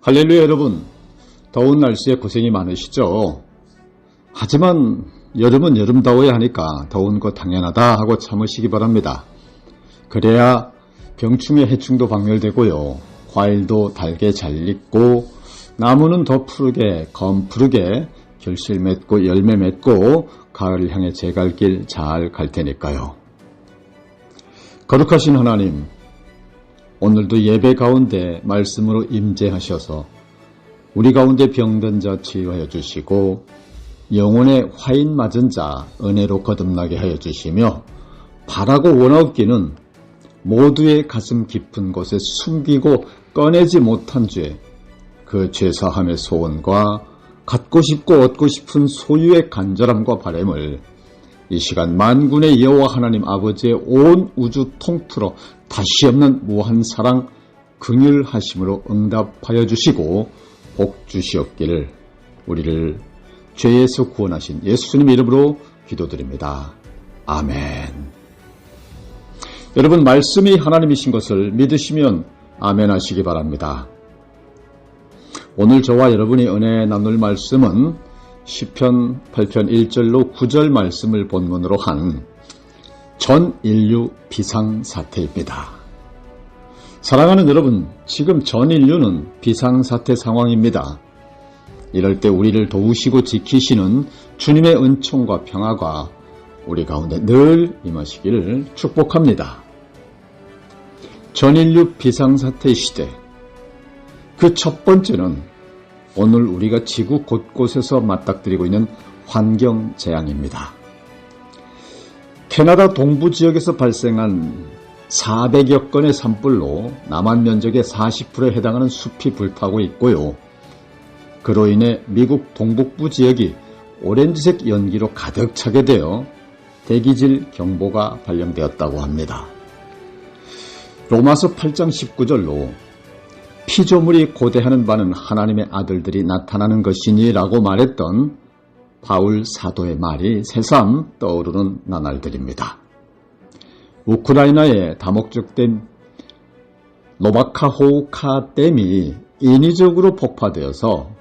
할렐루야 여러분, 더운 날씨에 고생이 많으시죠? 하지만 여름은 여름다워야 하니까 더운 거 당연하다 하고 참으시기 바랍니다. 그래야 병충해 해충도 박멸되고요, 과일도 달게 잘 익고 나무는 더 푸르게 검푸르게 결실 맺고 열매 맺고 가을을 향해 제 갈 길 잘 갈 테니까요. 거룩하신 하나님, 오늘도 예배 가운데 말씀으로 임재하셔서 우리 가운데 병든 자 치유하여 주시고 영혼의 화인 맞은 자 은혜로 거듭나게 하여 주시며 바라고 원하옵기는 모두의 가슴 깊은 곳에 숨기고 꺼내지 못한 죄, 그 죄사함의 소원과 갖고 싶고 얻고 싶은 소유의 간절함과 바램을 이 시간 만군의 여호와 하나님 아버지의 온 우주 통틀어 다시 없는 무한 사랑 긍휼하심으로 응답하여 주시고 복 주시옵기를 우리를 죄에서 구원하신 예수님 이름으로 기도드립니다. 아멘. 여러분, 말씀이 하나님이신 것을 믿으시면 아멘 하시기 바랍니다. 오늘 저와 여러분이 은혜 나눌 말씀은 시편 8편 1절로 9절 말씀을 본문으로 한 전 인류 비상사태입니다. 사랑하는 여러분, 지금 전 인류는 비상사태 상황입니다. 이럴 때 우리를 도우시고 지키시는 주님의 은총과 평화가 우리 가운데 늘 임하시기를 축복합니다. 전 인류 비상사태 시대, 그 첫 번째는 오늘 우리가 지구 곳곳에서 맞닥뜨리고 있는 환경재앙입니다. 캐나다 동부 지역에서 발생한 400여 건의 산불로 남한 면적의 40%에 해당하는 숲이 불타고 있고요. 그로 인해 미국 동북부 지역이 오렌지색 연기로 가득 차게 되어 대기질 경보가 발령되었다고 합니다. 로마서 8장 19절로 피조물이 고대하는 바는 하나님의 아들들이 나타나는 것이니라고 말했던 바울 사도의 말이 새삼 떠오르는 나날들입니다. 우크라이나의 다목적된 노바카호우카 댐이 인위적으로 폭파되어서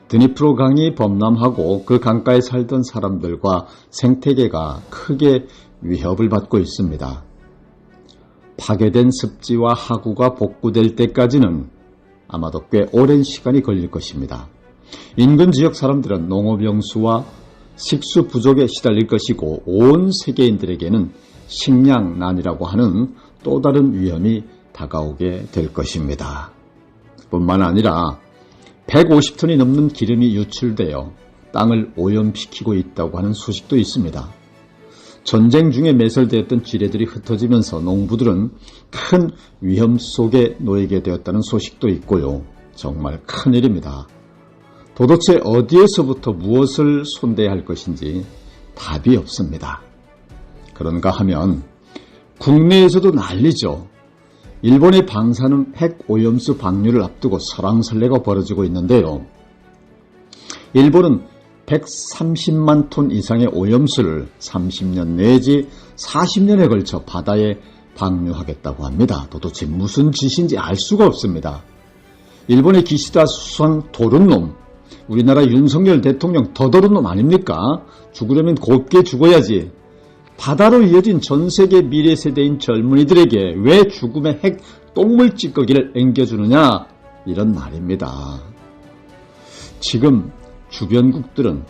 드니프로 강이 범람하고 그 강가에 살던 사람들과 생태계가 크게 위협을 받고 있습니다. 파괴된 습지와 하구가 복구될 때까지는 아마도 꽤 오랜 시간이 걸릴 것입니다. 인근 지역 사람들은 농업용수와 식수 부족에 시달릴 것이고 온 세계인들에게는 식량난이라고 하는 또 다른 위험이 다가오게 될 것입니다. 뿐만 아니라 150톤이 넘는 기름이 유출되어 땅을 오염시키고 있다고 하는 소식도 있습니다. 전쟁 중에 매설되었던 지뢰들이 흩어지면서 농부들은 큰 위험 속에 놓이게 되었다는 소식도 있고요. 정말 큰일입니다. 도대체 어디에서부터 무엇을 손대야 할 것인지 답이 없습니다. 그런가 하면 국내에서도 난리죠. 일본의 방사능 핵오염수 방류를 앞두고 설왕설래가 벌어지고 있는데요. 일본은 130만 톤 이상의 오염수를 30년 내지 40년에 걸쳐 바다에 방류하겠다고 합니다. 도대체 무슨 짓인지 알 수가 없습니다. 일본의 기시다 수상 도른놈, 우리나라 윤석열 대통령 더더른놈 아닙니까? 죽으려면 곱게 죽어야지. 바다로 이어진 전 세계 미래 세대인 젊은이들에게 왜 죽음의 핵 똥물 찌꺼기를 앵겨주느냐, 이런 말입니다. 지금 주변국들은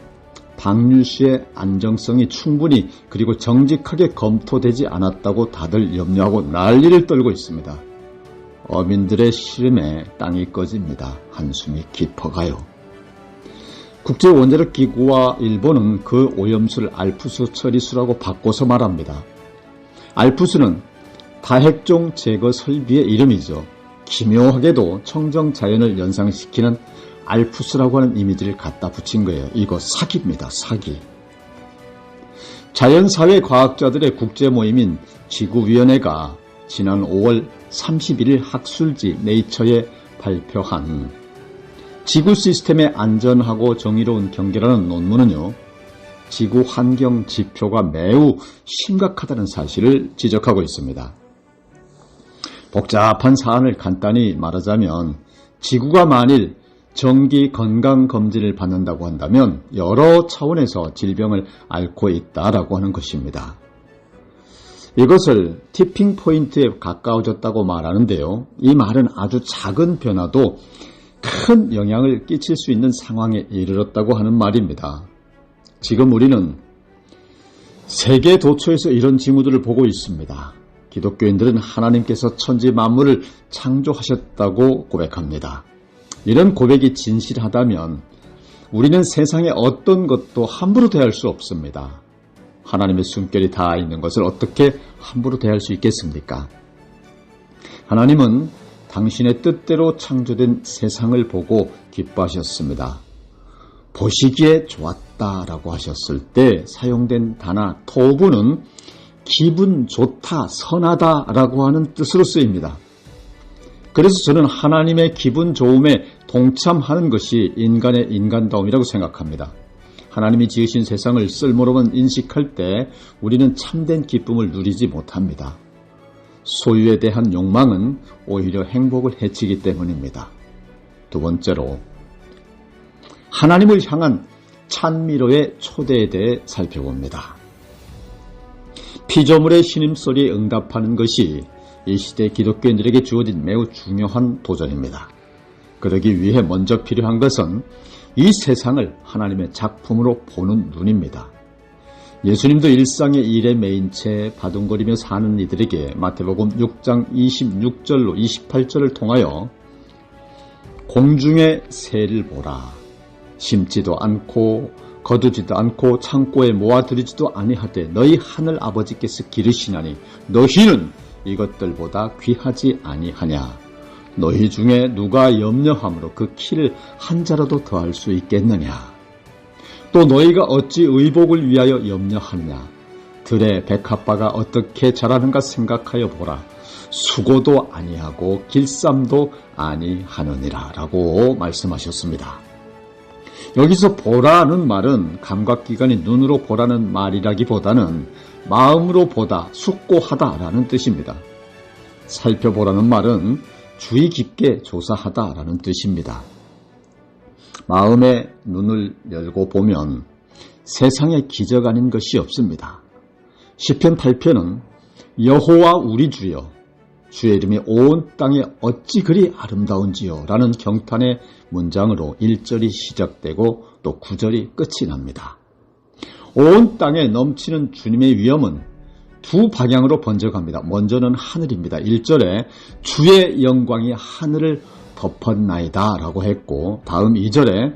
방류 시의 안정성이 충분히 그리고 정직하게 검토되지 않았다고 다들 염려하고 난리를 떨고 있습니다. 어민들의 시름에 땅이 꺼집니다. 한숨이 깊어가요. 국제원자력기구와 일본은 그 오염수를 알프스 처리수라고 바꿔서 말합니다. 알프스는 다핵종 제거 설비의 이름이죠. 기묘하게도 청정자연을 연상시키는 알프스라고 하는 이미지를 갖다 붙인 거예요. 이거 사기입니다. 사기. 자연사회 과학자들의 국제모임인 지구위원회가 지난 5월 31일 학술지 네이처에 발표한 지구 시스템의 안전하고 정의로운 경계라는 논문은요, 지구 환경 지표가 매우 심각하다는 사실을 지적하고 있습니다. 복잡한 사안을 간단히 말하자면 지구가 만일 정기 건강검진을 받는다고 한다면 여러 차원에서 질병을 앓고 있다라고 하는 것입니다. 이것을 티핑 포인트에 가까워졌다고 말하는데요. 이 말은 아주 작은 변화도 큰 영향을 끼칠 수 있는 상황에 이르렀다고 하는 말입니다. 지금 우리는 세계 도처에서 이런 징후들을 보고 있습니다. 기독교인들은 하나님께서 천지 만물을 창조하셨다고 고백합니다. 이런 고백이 진실하다면 우리는 세상의 어떤 것도 함부로 대할 수 없습니다. 하나님의 숨결이 닿아 있는 것을 어떻게 함부로 대할 수 있겠습니까? 하나님은 당신의 뜻대로 창조된 세상을 보고 기뻐하셨습니다. 보시기에 좋았다라고 하셨을 때 사용된 단어 토부는 기분 좋다, 선하다라고 하는 뜻으로 쓰입니다. 그래서 저는 하나님의 기분 좋음에 동참하는 것이 인간의 인간다움이라고 생각합니다. 하나님이 지으신 세상을 쓸모로만 인식할 때 우리는 참된 기쁨을 누리지 못합니다. 소유에 대한 욕망은 오히려 행복을 해치기 때문입니다. 두 번째로 하나님을 향한 찬미로의 초대에 대해 살펴봅니다. 피조물의 신음소리에 응답하는 것이 이 시대 기독교인들에게 주어진 매우 중요한 도전입니다. 그러기 위해 먼저 필요한 것은 이 세상을 하나님의 작품으로 보는 눈입니다. 예수님도 일상의 일에 매인 채 바둥거리며 사는 이들에게 마태복음 6장 26절로 28절을 통하여 공중의 새를 보라. 심지도 않고 거두지도 않고 창고에 모아들이지도 아니하되 너희 하늘 아버지께서 기르시나니 너희는 이것들보다 귀하지 아니하냐. 너희 중에 누가 염려함으로 그 키를 한 자라도 더할 수 있겠느냐. 또 너희가 어찌 의복을 위하여 염려하느냐. 들의 백합화가 어떻게 자라는가 생각하여 보라. 수고도 아니하고 길쌈도 아니하느니라 라고 말씀하셨습니다. 여기서 보라는 말은 감각기관이 눈으로 보라는 말이라기보다는 마음으로 보다, 숙고하다라는 뜻입니다. 살펴보라는 말은 주의 깊게 조사하다라는 뜻입니다. 마음의 눈을 열고 보면 세상에 기적 아닌 것이 없습니다. 시편 8편은 여호와 우리 주여 주의 이름이 온 땅에 어찌 그리 아름다운지요 라는 경탄의 문장으로 1절이 시작되고 또 9절이 끝이 납니다. 온 땅에 넘치는 주님의 위엄은 두 방향으로 번져갑니다. 먼저는 하늘입니다. 1절에 주의 영광이 하늘을 덮었나이다 라고 했고 다음 2절에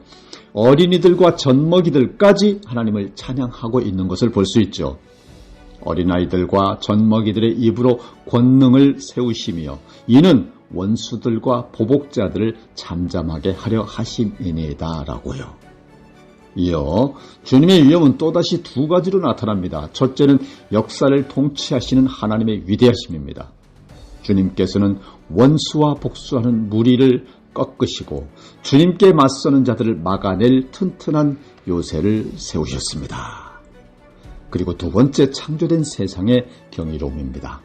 어린이들과 젖먹이들까지 하나님을 찬양하고 있는 것을 볼 수 있죠. 어린아이들과 젖먹이들의 입으로 권능을 세우시며 이는 원수들과 보복자들을 잠잠하게 하려 하심이니이다 라고요. 이어 주님의 위엄은 또다시 두 가지로 나타납니다. 첫째는 역사를 통치하시는 하나님의 위대하심입니다. 주님께서는 원수와 복수하는 무리를 꺾으시고 주님께 맞서는 자들을 막아낼 튼튼한 요새를 세우셨습니다. 그리고 두 번째 창조된 세상의 경이로움입니다.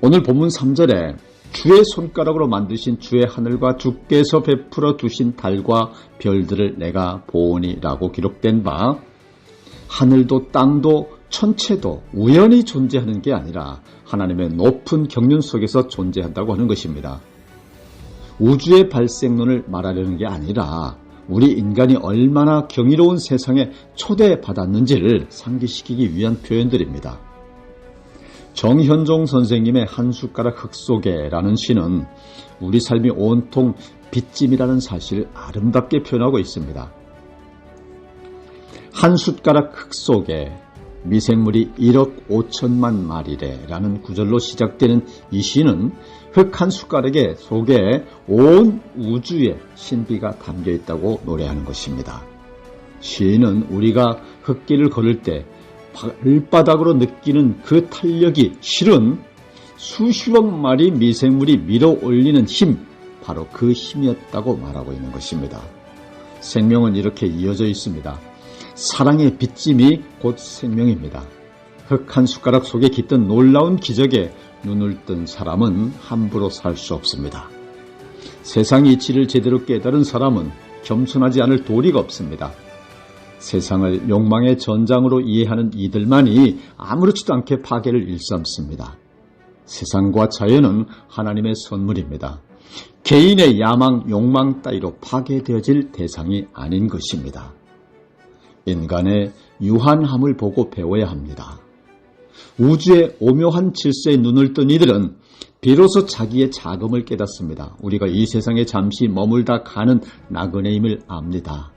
오늘 본문 3절에 주의 손가락으로 만드신 주의 하늘과 주께서 베풀어 두신 달과 별들을 내가 보오니 라고 기록된 바 하늘도 땅도 천체도 우연히 존재하는 게 아니라 하나님의 높은 경륜 속에서 존재한다고 하는 것입니다. 우주의 발생론을 말하려는 게 아니라 우리 인간이 얼마나 경이로운 세상에 초대받았는지를 상기시키기 위한 표현들입니다. 정현종 선생님의 한 숟가락 흙 속에라는 시는 우리 삶이 온통 빚짐이라는 사실을 아름답게 표현하고 있습니다. 한 숟가락 흙 속에 미생물이 1억 5천만 마리래 라는 구절로 시작되는 이 시는 흙 한 숟가락의 속에 온 우주의 신비가 담겨 있다고 노래하는 것입니다. 시인은 우리가 흙길을 걸을 때 발바닥으로 느끼는 그 탄력이 실은 수십억 마리 미생물이 밀어 올리는 힘, 바로 그 힘이었다고 말하고 있는 것입니다. 생명은 이렇게 이어져 있습니다. 사랑의 빚짐이 곧 생명입니다. 흙 한 숟가락 속에 깃든 놀라운 기적에 눈을 뜬 사람은 함부로 살 수 없습니다. 세상 이치를 제대로 깨달은 사람은 겸손하지 않을 도리가 없습니다. 세상을 욕망의 전장으로 이해하는 이들만이 아무렇지도 않게 파괴를 일삼습니다. 세상과 자연은 하나님의 선물입니다. 개인의 야망, 욕망 따위로 파괴되어질 대상이 아닌 것입니다. 인간의 유한함을 보고 배워야 합니다. 우주의 오묘한 질서에 눈을 뜬 이들은 비로소 자기의 자금을 깨닫습니다. 우리가 이 세상에 잠시 머물다 가는 나그네임을 압니다.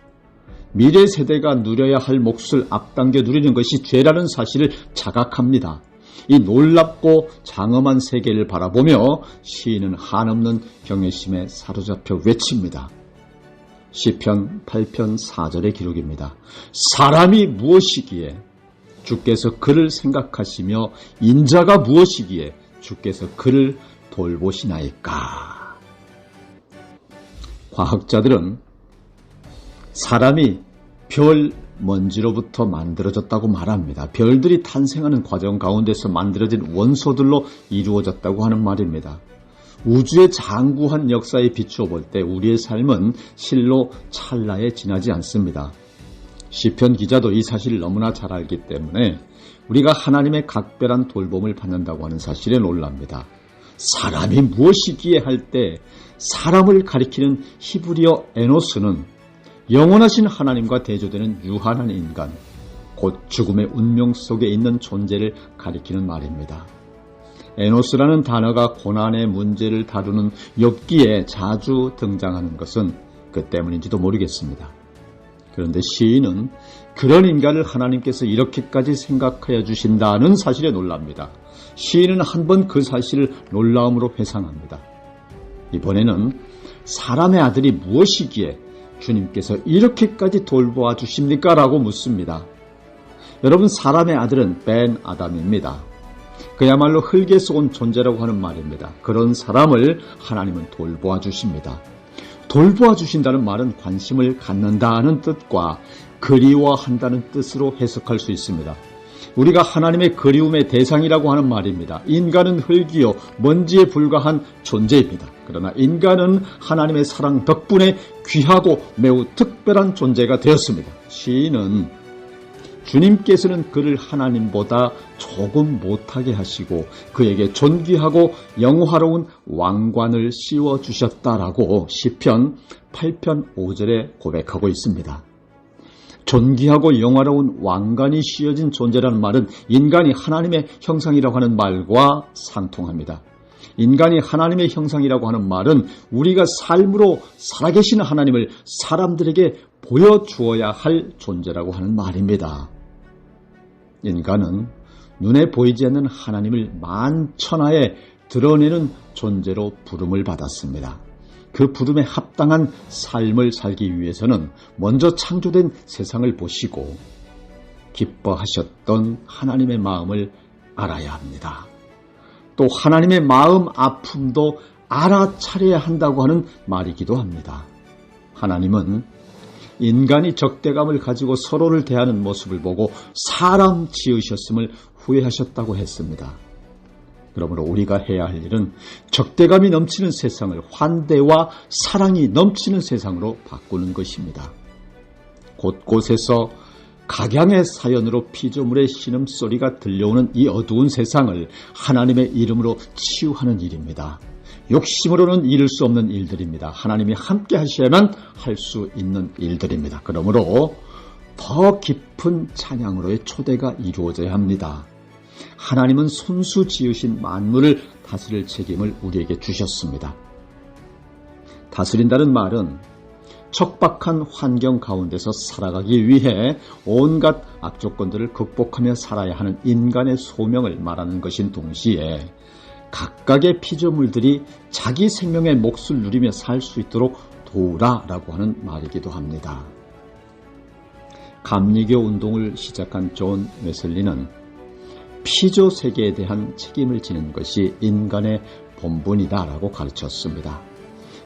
미래 세대가 누려야 할 몫을 앞당겨 누리는 것이 죄라는 사실을 자각합니다. 이 놀랍고 장엄한 세계를 바라보며 시인은 한없는 경외심에 사로잡혀 외칩니다. 시편 8편 4절의 기록입니다. 사람이 무엇이기에 주께서 그를 생각하시며 인자가 무엇이기에 주께서 그를 돌보시나이까. 과학자들은 사람이 별 먼지로부터 만들어졌다고 말합니다. 별들이 탄생하는 과정 가운데서 만들어진 원소들로 이루어졌다고 하는 말입니다. 우주의 장구한 역사에 비추어 볼 때 우리의 삶은 실로 찰나에 지나지 않습니다. 시편 기자도 이 사실을 너무나 잘 알기 때문에 우리가 하나님의 각별한 돌봄을 받는다고 하는 사실에 놀랍니다. 사람이 무엇이기에 할 때 사람을 가리키는 히브리어 에노스는 영원하신 하나님과 대조되는 유한한 인간, 곧 죽음의 운명 속에 있는 존재를 가리키는 말입니다. 에노스라는 단어가 고난의 문제를 다루는 욥기에 자주 등장하는 것은 그 때문인지도 모르겠습니다. 그런데 시인은 그런 인간을 하나님께서 이렇게까지 생각하여 주신다는 사실에 놀랍니다. 시인은 한 번 그 사실을 놀라움으로 회상합니다. 이번에는 사람의 아들이 무엇이기에 주님께서 이렇게까지 돌보아 주십니까? 라고 묻습니다. 여러분, 사람의 아들은 벤 아담입니다. 그야말로 흙에서 온 존재라고 하는 말입니다. 그런 사람을 하나님은 돌보아 주십니다. 돌보아 주신다는 말은 관심을 갖는다는 뜻과 그리워한다는 뜻으로 해석할 수 있습니다. 우리가 하나님의 그리움의 대상이라고 하는 말입니다. 인간은 흙이요 먼지에 불과한 존재입니다. 그러나 인간은 하나님의 사랑 덕분에 귀하고 매우 특별한 존재가 되었습니다. 시인은 주님께서는 그를 하나님보다 조금 못하게 하시고 그에게 존귀하고 영화로운 왕관을 씌워주셨다라고 시편 8편 5절에 고백하고 있습니다. 존귀하고 영화로운 왕관이 씌워진 존재라는 말은 인간이 하나님의 형상이라고 하는 말과 상통합니다. 인간이 하나님의 형상이라고 하는 말은 우리가 삶으로 살아계신 하나님을 사람들에게 보여주어야 할 존재라고 하는 말입니다. 인간은 눈에 보이지 않는 하나님을 만천하에 드러내는 존재로 부름을 받았습니다. 그 부름에 합당한 삶을 살기 위해서는 먼저 창조된 세상을 보시고 기뻐하셨던 하나님의 마음을 알아야 합니다. 또 하나님의 마음 아픔도 알아차려야 한다고 하는 말이기도 합니다. 하나님은 인간이 적대감을 가지고 서로를 대하는 모습을 보고 사람 지으셨음을 후회하셨다고 했습니다. 그러므로 우리가 해야 할 일은 적대감이 넘치는 세상을 환대와 사랑이 넘치는 세상으로 바꾸는 것입니다. 곳곳에서 각양의 사연으로 피조물의 신음소리가 들려오는 이 어두운 세상을 하나님의 이름으로 치유하는 일입니다. 욕심으로는 이룰 수 없는 일들입니다. 하나님이 함께 하셔야만 할 수 있는 일들입니다. 그러므로 더 깊은 찬양으로의 초대가 이루어져야 합니다. 하나님은 손수 지으신 만물을 다스릴 책임을 우리에게 주셨습니다. 다스린다는 말은 척박한 환경 가운데서 살아가기 위해 온갖 악조건들을 극복하며 살아야 하는 인간의 소명을 말하는 것인 동시에 각각의 피조물들이 자기 생명의 몫을 누리며 살 수 있도록 도우라라고 하는 말이기도 합니다. 감리교 운동을 시작한 존 웨슬리는 피조 세계에 대한 책임을 지는 것이 인간의 본분이다라고 가르쳤습니다.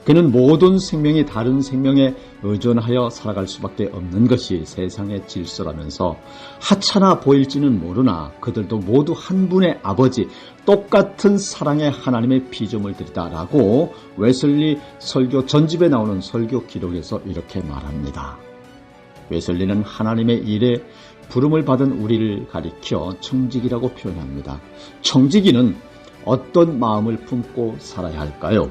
그는 모든 생명이 다른 생명에 의존하여 살아갈 수밖에 없는 것이 세상의 질서라면서 하찮아 보일지는 모르나 그들도 모두 한 분의 아버지, 똑같은 사랑의 하나님의 피조물들이다라고 웨슬리 설교 전집에 나오는 설교 기록에서 이렇게 말합니다. 웨슬리는 하나님의 일에 부름을 받은 우리를 가리켜 청지기라고 표현합니다. 청지기는 어떤 마음을 품고 살아야 할까요?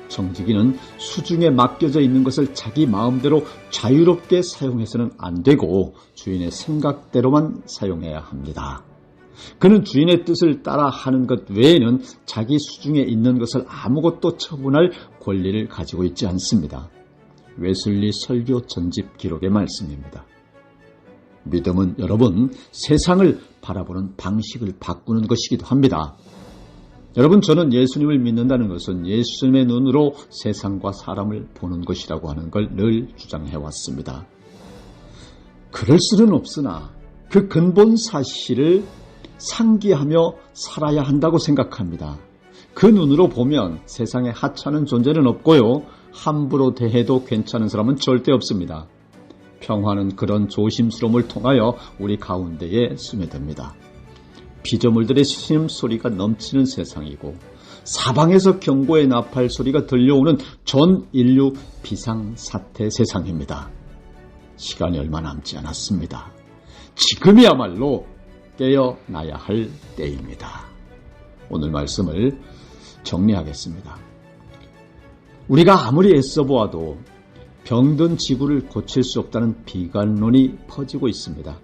청지기는 수중에 맡겨져 있는 것을 자기 마음대로 자유롭게 사용해서는 안 되고 주인의 생각대로만 사용해야 합니다. 그는 주인의 뜻을 따라 하는 것 외에는 자기 수중에 있는 것을 아무것도 처분할 권리를 가지고 있지 않습니다. 웨슬리 설교 전집 기록의 말씀입니다. 믿음은 여러분, 세상을 바라보는 방식을 바꾸는 것이기도 합니다. 여러분, 저는 예수님을 믿는다는 것은 예수님의 눈으로 세상과 사람을 보는 것이라고 하는 걸 늘 주장해왔습니다. 그럴 수는 없으나 그 근본 사실을 상기하며 살아야 한다고 생각합니다. 그 눈으로 보면 세상에 하찮은 존재는 없고요. 함부로 대해도 괜찮은 사람은 절대 없습니다. 평화는 그런 조심스러움을 통하여 우리 가운데에 스며듭니다. 피조물들의 신음소리가 넘치는 세상이고 사방에서 경고의 나팔 소리가 들려오는 전 인류 비상사태 세상입니다. 시간이 얼마 남지 않았습니다. 지금이야말로 깨어나야 할 때입니다. 오늘 말씀을 정리하겠습니다. 우리가 아무리 애써보아도 병든 지구를 고칠 수 없다는 비관론이 퍼지고 있습니다.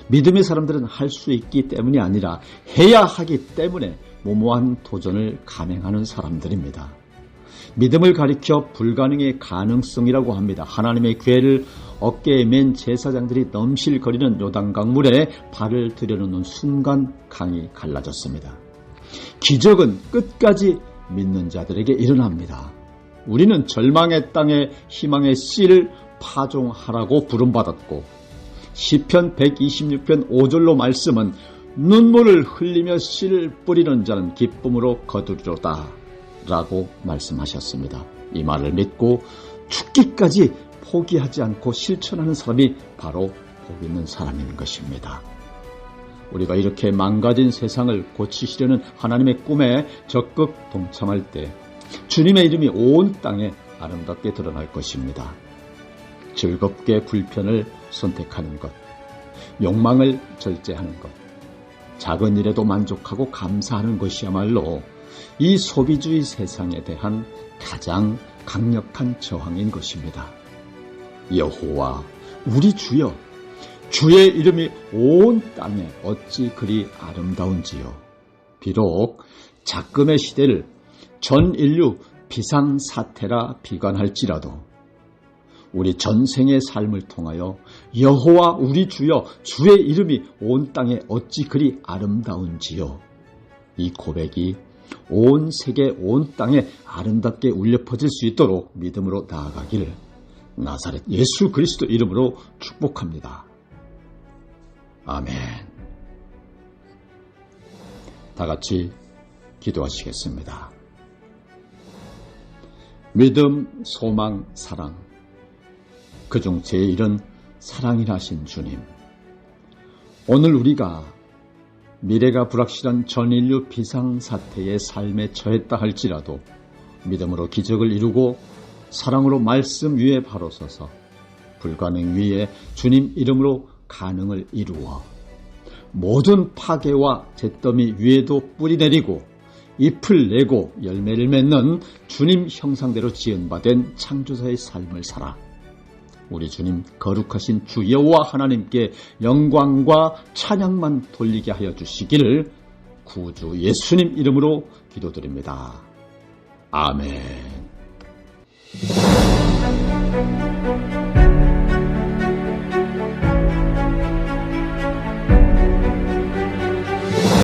믿음의 사람들은 할 수 있기 때문이 아니라 해야 하기 때문에 무모한 도전을 감행하는 사람들입니다. 믿음을 가리켜 불가능의 가능성이라고 합니다. 하나님의 괴를 어깨에 맨 제사장들이 넘실거리는 요단강물에 발을 들여놓는 순간 강이 갈라졌습니다. 기적은 끝까지 믿는 자들에게 일어납니다. 우리는 절망의 땅에 희망의 씨를 파종하라고 부름받았고 시편 126편 5절로 말씀은 눈물을 흘리며 씨를 뿌리는 자는 기쁨으로 거두리로다 라고 말씀하셨습니다. 이 말을 믿고 죽기까지 포기하지 않고 실천하는 사람이 바로 복 있는 사람인 것입니다. 우리가 이렇게 망가진 세상을 고치시려는 하나님의 꿈에 적극 동참할 때 주님의 이름이 온 땅에 아름답게 드러날 것입니다. 즐겁게 불편을 선택하는 것, 욕망을 절제하는 것, 작은 일에도 만족하고 감사하는 것이야말로 이 소비주의 세상에 대한 가장 강력한 저항인 것입니다. 여호와 우리 주여, 주의 이름이 온 땅에 어찌 그리 아름다운지요. 비록 작금의 시대를 전 인류 비상사태라 비관할지라도 우리 전생의 삶을 통하여 여호와 우리 주여, 주의 이름이 온 땅에 어찌 그리 아름다운지요. 이 고백이 온 세계 온 땅에 아름답게 울려 퍼질 수 있도록 믿음으로 나아가기를 나사렛 예수 그리스도 이름으로 축복합니다. 아멘. 다 같이 기도하시겠습니다. 믿음, 소망, 사랑, 그중 제일은 사랑이라 하신 주님, 오늘 우리가 미래가 불확실한 전인류 비상사태의 삶에 처했다 할지라도 믿음으로 기적을 이루고 사랑으로 말씀 위에 바로 서서 불가능 위에 주님 이름으로 가능을 이루어 모든 파괴와 잿더미 위에도 뿌리 내리고 잎을 내고 열매를 맺는 주님 형상대로 지은바된 창조자의 삶을 살아 우리 주님 거룩하신 주 여호와 하나님께 영광과 찬양만 돌리게 하여 주시기를 구주 예수님 이름으로 기도드립니다. 아멘.